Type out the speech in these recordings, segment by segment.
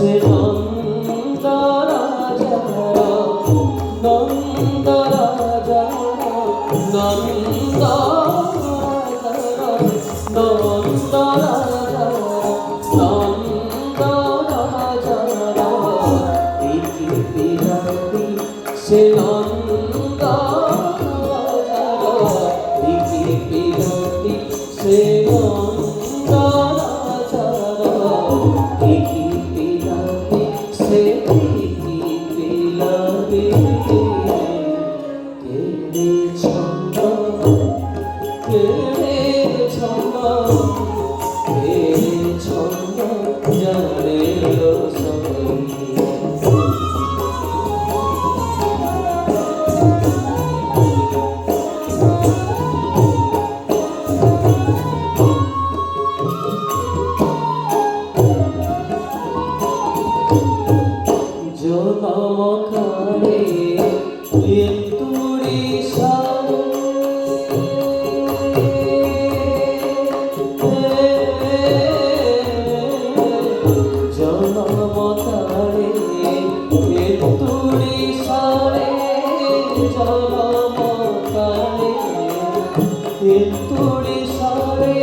সে নন্দ রাজা নন্দ রাজা নন্দ নন্দ রাজা নন্দ রাজা দেখি বিরাটি সে নন্দ রাজা দেখি বিরাটি সে নন্দ রাজা দেখি বিরাটি সে দেখি বিরাটি কেড়ে ছন্দ কেড়ে ছন্দ কেড়ে ছন্দ জানে জনমকারে তুড়ি সারে জনমকারে তুড়ি সারে জনমকারে তুড়ি সারে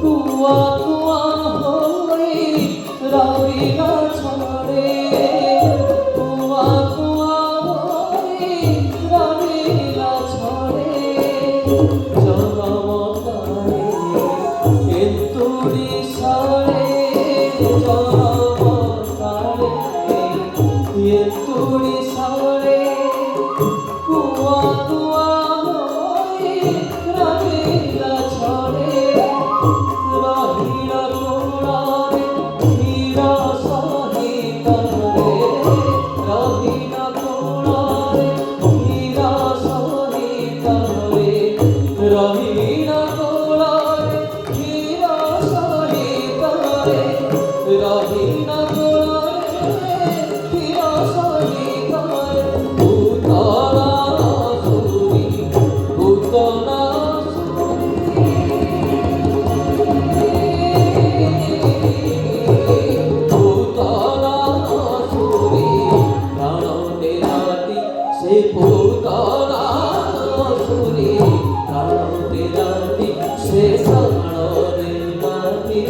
কুয়া কুয়া হই রবি না ছড়ে কুয়া কুয়া হই রবি না ছড়ে জনমকারে তুড়ি সারে জনমকারে তুড়ি সারে কুয়া কুয়া হই রবি না ছড়ে রহিলা কোড়ারে হীরা সহিতারে রহিলা কোড়ারে হীরা সহিতারে রহিলা কোড়ারে হীরা সহিতারে রহিলা কোড়ারে হীরা সহিতারে উতলা সুরি উতলা সে পুতলা সুরে কারণে রাতি সে কারণে রাতি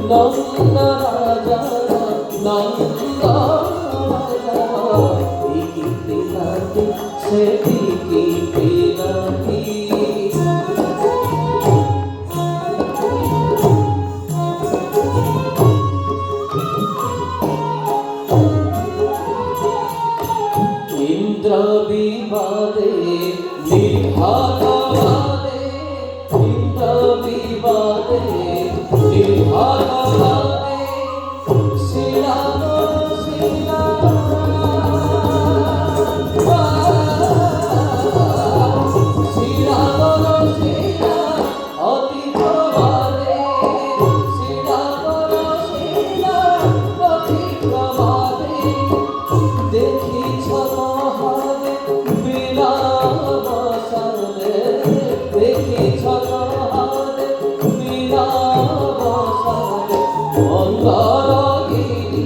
নন্দ রাজা নন্দ রাজা দিকিতে নাতি সে দিকিতে নাতি ইন্দ্র বিবাদে নির্ভারে ইন্দ্র বিবাদে নির্ভারে শ্রীরাম অতি প্রবাদে শ্রীরাম অতি প্রবাদে দেখিছ মহাদে বিলাবসানে দেখিছ মহাদে বিলাবসানে মন্দরগিরি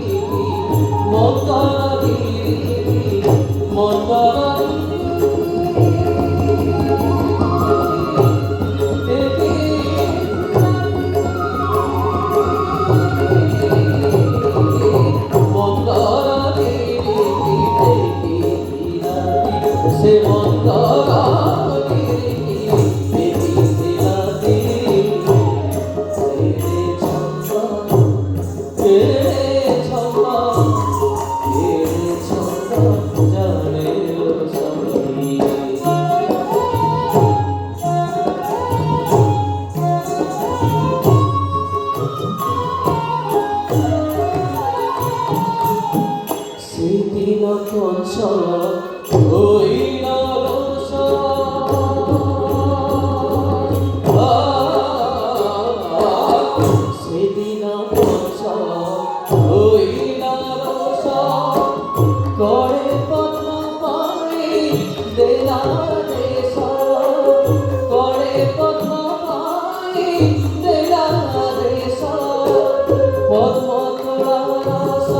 মন্দরগিরি সে মন্দরগিরি দেখিতে নাতি রে ছন্দ রে ছন্দ জানে সখী সেদিন কংস হইল রোষ সেদিন কংস হইল রোষ করে পদ্ম পাই দেলা দেশ করে পদ্ম পাই দেলা দেশ পদ্ম তোলা রস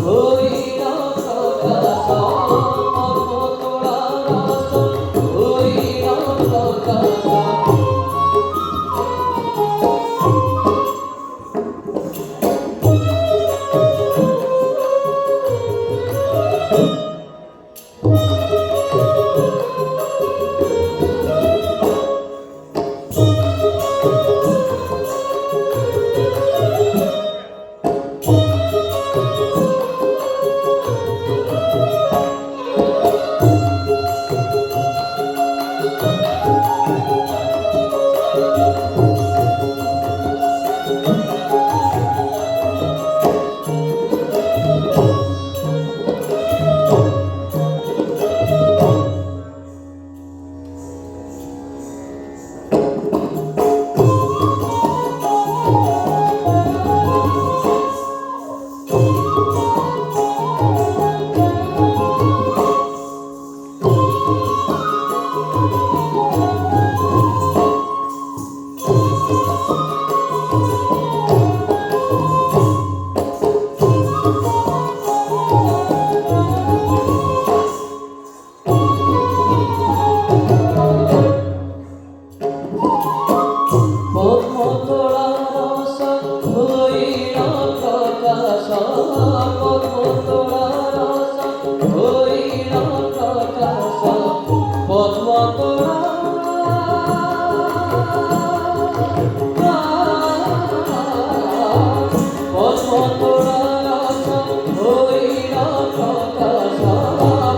হইল প্রকাশ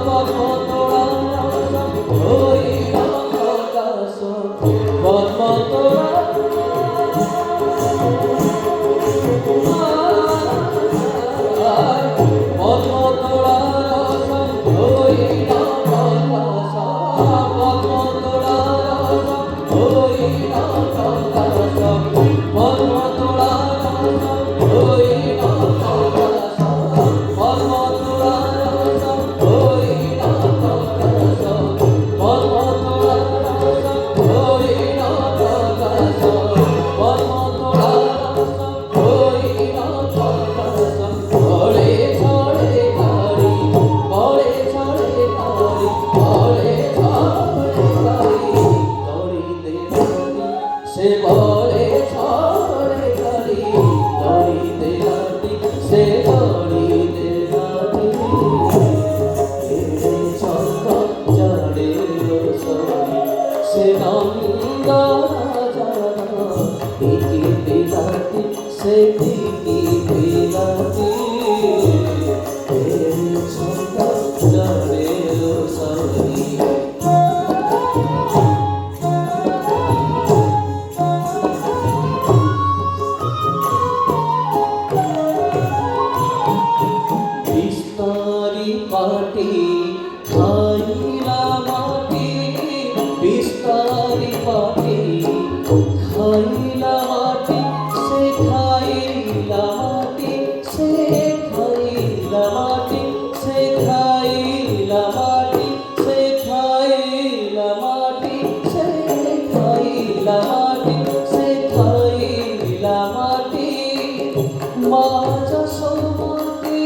পদ্ম তোলা রস হইল প্রকাশ মা যশোমতী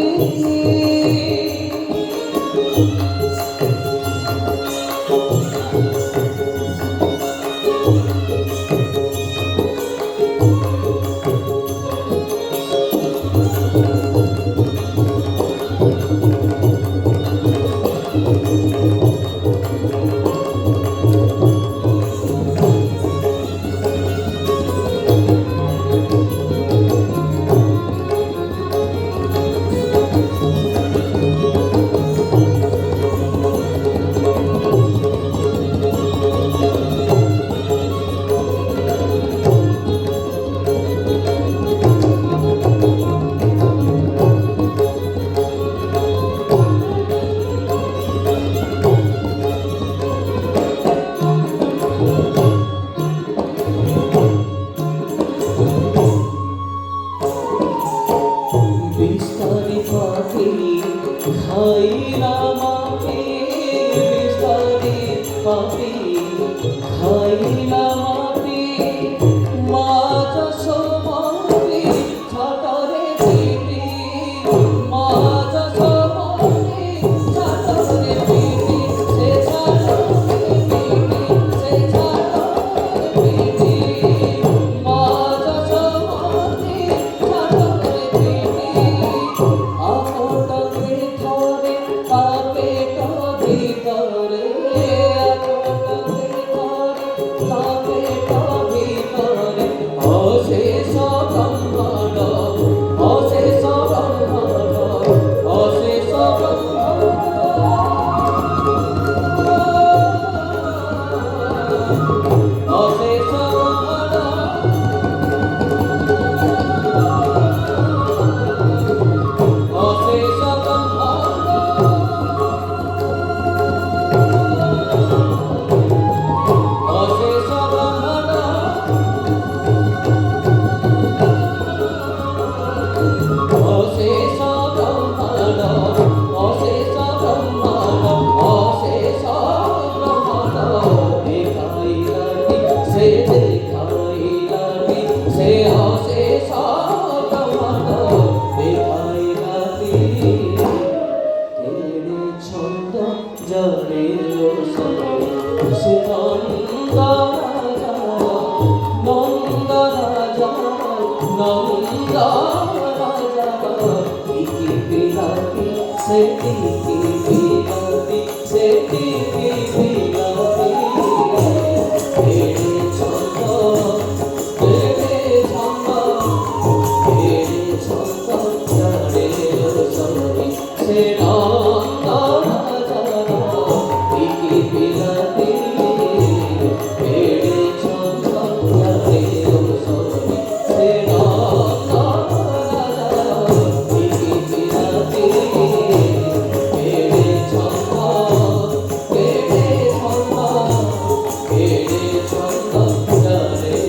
বিস্তারি পাখি খাইলা মাটি বিস্তারি পাখি খাইলা মাটি মা যশোমতী ছাতরে পিটি মা যশোমতী ছাতরে পিটি সে ছাতরে পিটি সে ছাতরে পিটি মা যশোমতী ছাতরে পিটি আকটকে ধরে তাপেট ভিতরে আকটকে ধরে তাপেট ভিতরে অশেষ ব্রহ্মাণ্ড অশেষ ব্রহ্মাণ্ড অশেষ ব্রহ্মাণ্ড অশেষ অশেষ ব্রহ্মাণ্ড অশেষ ব্রহ্মাণ্ড অশেষ ব্রহ্মাণ্ড অশেষ ব্রহ্মাণ্ড অশেষ ব্রহ্মাণ্ড দেখাইলানি সে দেখাইলানি সে অশেষ ব্রহ্মাণ্ড দেখাইলানি তেরে ছন্দ জরে সে নন্দরাজা নন্দরাজা নন্দরাজা ইকি বিলাতি সে ইকি বিলাতি সে ইকি বিলাতি তেরে ছন্দ তেরে ছন্দ তেরে ছন্দ জরে সে নন্দরাজা ইকি বিলাতি তেরে ছন্দ জরে সে নন্দরাজা ইকি বিলাতি তেরে ছন্দ তেরে ছন্দ তেরে ছন্দ জরে